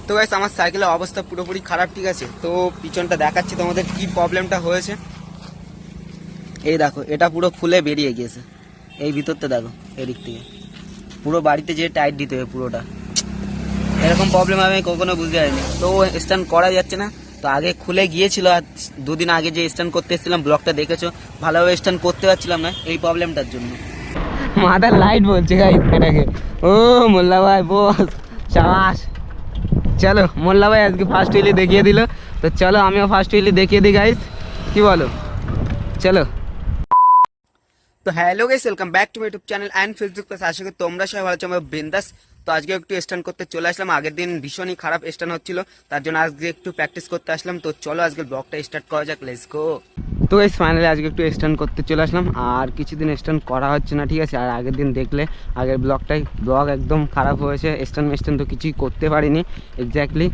তো গাইস আমার সাইকেলের অবস্থা পুরোপুরি খারাপ, ঠিক আছে। তো পিছনটা দেখাচ্ছি তোমাদের কি প্রবলেমটা হয়েছে। এই দেখো, এটা পুরো খুলে বেরিয়ে গিয়েছে। এই ভিতরটা দেখো, এদিক থেকে পুরো বাড়িতে যেয়ে টাইট দিতে হবে পুরোটা। এরকম প্রবলেম আমি কখনো বুঝতে পারিনি। তো স্ট্যান্ড করা যাচ্ছে না। তো আগে খুলে গিয়েছিল, আর দুদিন আগে যে স্ট্যান্ড করতে এসেছিলাম ব্লকটা দেখেছো, ভালোভাবে স্ট্যান্ড করতে পারছিলাম না এই প্রবলেমটার জন্য। মাথার লাইট বলছে গাইস এটাকে। ও মোল্লা ভাই বস, শাবাশ। চলো মোল্লা ভাই আজকে ফার্স্ট হুইলি দেখিয়ে দিল, তো চলো আমিও ফার্স্ট হুইলি দেখিয়ে দিই গাইস, কি বলো? চলো। তো hello guys, welcome back to my YouTube channel and Facebook page. আশা করি তোমরা সবাই ভালো আছো, আমরা বিন্দাস। তো আজকে একটু স্ট্যান্ড করতে চলে আসলাম। আগের দিন ভীষণই খারাপ স্ট্যান্ড হচ্ছিল, তার জন্য আজকে একটু প্র্যাকটিস করতে আসলাম। তো চলো আজকে ব্লগটা স্টার্ট করা যাক, লেটস গো। তো গাইস ফাইনালি আজকে একটু স্ট্যান্ড করতে চলে আসলাম, আর কিছুদিন স্ট্যান্ড করা হচ্ছে না, ঠিক আছে। আর আগের দিন দেখলে আগের ব্লগ একদম খারাপ হয়েছে, স্ট্যান্ড তো কিছুই করতে পারিনি এক্স্যাক্টলি।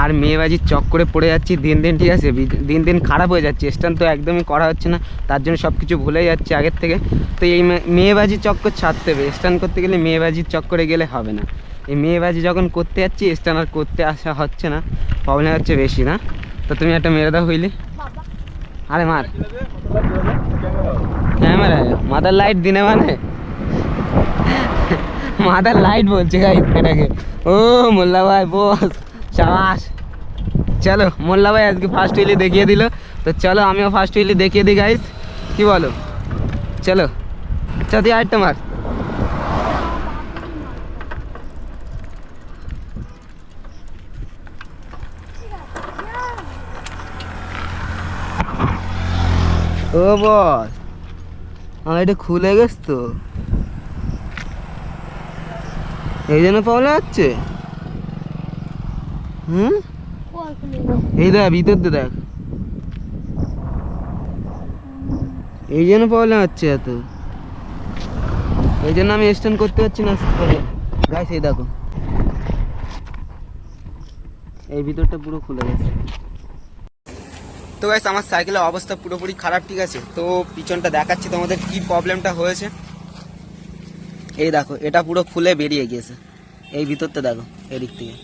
আর মেয়েবাজির চক্করে পড়ে যাচ্ছি দিন দিন, ঠিক আছে। দিন দিন খারাপ হয়ে যাচ্ছে, স্ট্যান্ড তো একদমই করা হচ্ছে না, তার জন্য সব কিছু ভুলে যাচ্ছে আগের থেকে। তো এই মেয়েবাজির চক্কর ছাড়তে হবে, স্ট্যান্ড করতে গেলে মেয়েবাজির চক্করে গেলে হবে না। এই মেয়েবাজি যখন করতে যাচ্ছি, স্ট্যান্ড আর করতে আসা হচ্ছে না, প্রবলেম হচ্ছে বেশি না। তো তুমি একটা মেরে দাও হইলি। আরে মার ক্যামেরা, মাথার লাইট দিনে মানে মাথার লাইট বলছে গাইস এটাকে। ও মোল্লা ভাই বস, শাবাশ। চলো মোল্লা ভাই আজকে ফার্স্ট হুইলি দেখিয়ে দিল, তো চলো আমিও ফার্স্ট হুইলি দেখিয়ে দিই গাইস, কি বলো? চলো তুই আরেকটা মার। ও বস, আমার এটা খুলে গেছ তো, এই জন্য প্রবলেম হচ্ছে। এই দেখ ভিতর তো দেখ, এই জন্য প্রবলেম হচ্ছে এত, এই জন্য আমি স্ট্যান্ড করতে পারছি না গাইস। এই দেখো, এই ভিতরটা পুরো খুলে গেছে। তো গাইস আমার সাইকেলের অবস্থা পুরোপুরি খারাপ, ঠিক আছে। তো পিছনটা দেখাচ্ছি তোমাদের কি প্রবলেমটা হয়েছে। এই দেখো, এটা পুরো খুলে বেরিয়ে গিয়েছে। এই ভিতরটা দেখো, এদিক থেকে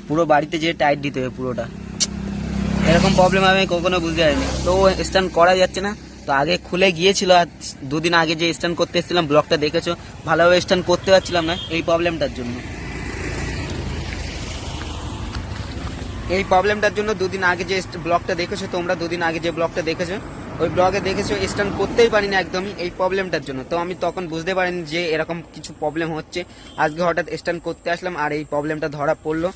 পুরো বাড়িতে যেয়ে টাইট দিতে হবে পুরোটা। এরকম প্রবলেম আমি কখনো বুঝতে পারিনি। তো স্ট্যান্ড করা যাচ্ছে না। তো আগে খুলে গিয়েছিল, আর দুদিন আগে যে স্ট্যান্ড করতে এসেছিলাম ব্লকটা দেখেছো, ভালোভাবে স্ট্যান্ড করতে পারছিলাম না এই প্রবলেমটার জন্য। এই প্রবলেমটার জন্য দুদিন আগে যে ব্লগটা দেখেছো তোমরা, দুদিন আগে যে ব্লগটা দেখেছো, ওই ব্লগে দেখেছো স্ট্যান্ড করতেই পারিনি একদমই এই প্রবলেমটার জন্য। তো আমি তখন বুঝতে পারিনি যে এরকম কিছু প্রবলেম হচ্ছে। আজকে হঠাৎ স্ট্যান্ড করতে আসলাম আর এই প্রবলেমটা ধরা পড়লো।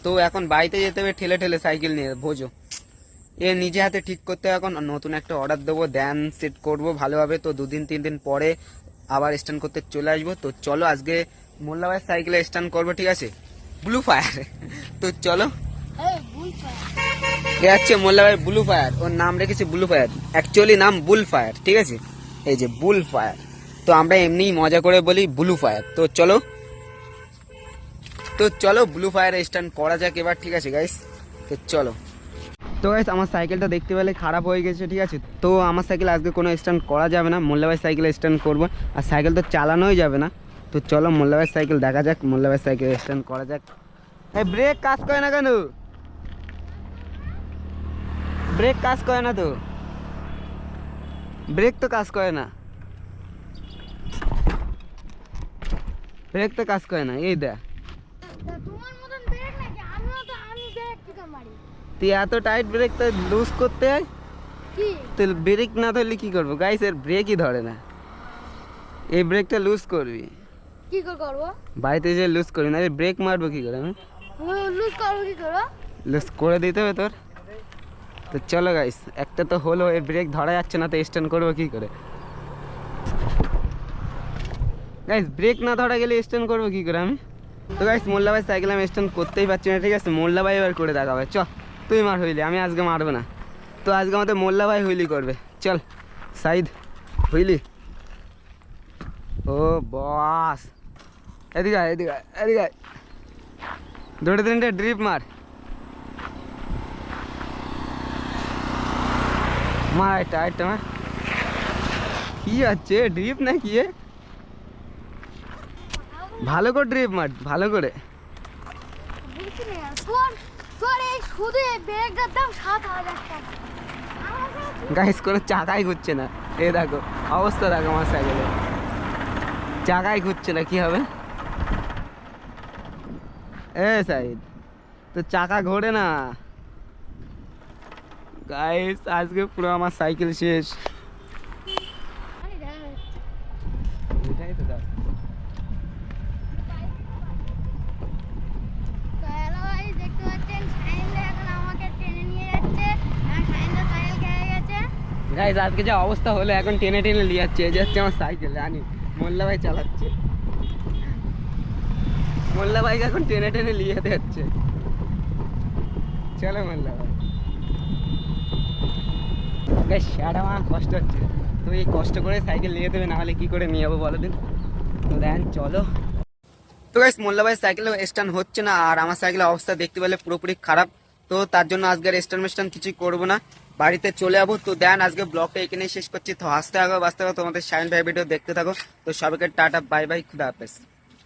তো এখন বাড়িতে যেতে হবে ঠেলে ঠেলে সাইকেল নিয়ে, বোঝো। এ নিজে হাতে ঠিক করতে হবে। এখন নতুন একটা অর্ডার দেবো, দেন সেট করবো ভালোভাবে। তো 2-3 দিন পরে আবার স্ট্যান্ড করতে চলে আসবো। তো চলো আজকে মোল্লা ভাইয়ের সাইকেলে স্ট্যান্ড করবো, ঠিক আছে, ব্লু ফায়ার। তো চলো, এ হচ্ছে মোল্লা ভাই ব্লু ফায়ার, ওর নাম রেখেছে ব্লু ফায়ার, অ্যাকচুয়ালি নাম বুল ফায়ার, ঠিক আছে। এই যে বুল ফায়ার, তো আমরা এমনি মজা করে বলি ব্লু ফায়ার। তো চলো ব্লু ফায়ার স্ট্যান্ড করা যাক এবার, ঠিক আছে গাইস। তো চলো। তো গাইস আমার সাইকেলটা দেখতে পেলে খারাপ হয়ে গেছে, ঠিক আছে। তো আমার সাইকেল আজকে কোনো স্ট্যান্ড করা যাবে না, মোল্লা ভাই সাইকেলে স্ট্যান্ড করবো। আর সাইকেল তো চালানোই যাবে না। তো চলো মোল্লা ভাই সাইকেল দেখা যাক, মোল্লা ভাই সাইকেল স্ট্যান্ড করা যাক। এই ব্রেক কাজ করে না কেন? ব্রেক কাজ করে না তো, ব্রেক তো কাজ করে না, ব্রেক তো কাজ করে না। এই দেখ, তুই এত টাইট ব্রেক তো লুজ করতে হয়, তো ব্রেক না ধরলে কি করবো গাইস? এর ব্রেকই ধরে না, এই ব্রেকটা লুজ করবি কি করবো? বাড়িতে যে লুজ করবি না, ব্রেক মারবো কি করে? আমি লুজ করবো কি করবো? লুজ করে দিতে হবে তোর। তো চলো গাইস, একটা তো হলো, এর ব্রেক ধরা যাচ্ছে না, তো স্ট্যান্ড করবো কি করে গাইস? ব্রেক না ধরা গেলে স্ট্যান্ড করবো কি করে আমি? তো গাইস মোল্লা ভাই সাইকেল আমি স্ট্যান্ড করতেই পারছি না, ঠিক আছে। মোল্লা ভাই এবার করে দেখাবে, চ তুই মার হইলি, আমি আজকে মারবো না। তো আজকে আমাদের মোল্লা ভাই হুইলি করবে, চল সাইদ হুইলি। ও বস, এদিকে আয়, এদিকে আয়, এদিকে আয়, 2-3টে ড্রিপ মার, মার একটা মার। কি আছে ড্রিপ না কি? ভালো করে ড্রিপ মার, ভালো করে। কিনে তোর তোর এই শুধু এই ব্যাগটার দাম 7,000 টাকা। গাইস কোনো চাকাই ঘুরছে না। এই দেখো অবস্থা দেখো আমার সাইকেলে, চাকাই ঘুরছে না, কি হবে? এ সাইড তো চাকা ঘোরে না গাইস, আজকে পুরো আমার সাইকেল শেষ। এটাই তো দাও। তো হ্যালো গাইস, দেখতে পাচ্ছেন সাইকেল এখন আমাকে টেনে নিয়ে যাচ্ছে আর সাইকেল খেয়ে গেছে। গাইস আজকে যা অবস্থা হলো, এখন টেনে টেনে নিয়ে যাচ্ছে। এই যে হচ্ছে আমার সাইকেল, জানি মোল্লা ভাই চালাচ্ছে। মোল্লা ভাইকে এখন টেনে টেনে নিয়ে যেতে হচ্ছে। চলো মোল্লা ভাই। গাইস সেটা আমার কষ্ট হচ্ছে, তো এই কষ্ট করে সাইকেল নিয়ে দেবে, না হলে কি করে নিয়ে যাবো বলো দিন। তো দেন চলো। তো গাইস মোল্লা ভাই সাইকেল স্ট্যান্ড হচ্ছে না, আর আমার সাইকেলের অবস্থা দেখতে পেলে পুরোপুরি খারাপ। তো তার জন্য আজকে স্ট্যান্ড মেস্ট্যান্ড কিছুই করবো না, বাড়িতে চলে যাবো। তো দেন আজকে ব্লগটা এখানেই শেষ করছি। তো হাসতে থাকো বাঁচতে থাকো, তোমাদের শাইন ভাই ভিডিও দেখতে থাকো। তো সবাইকে টাটা বাই বাই, খুদা হাফেজ।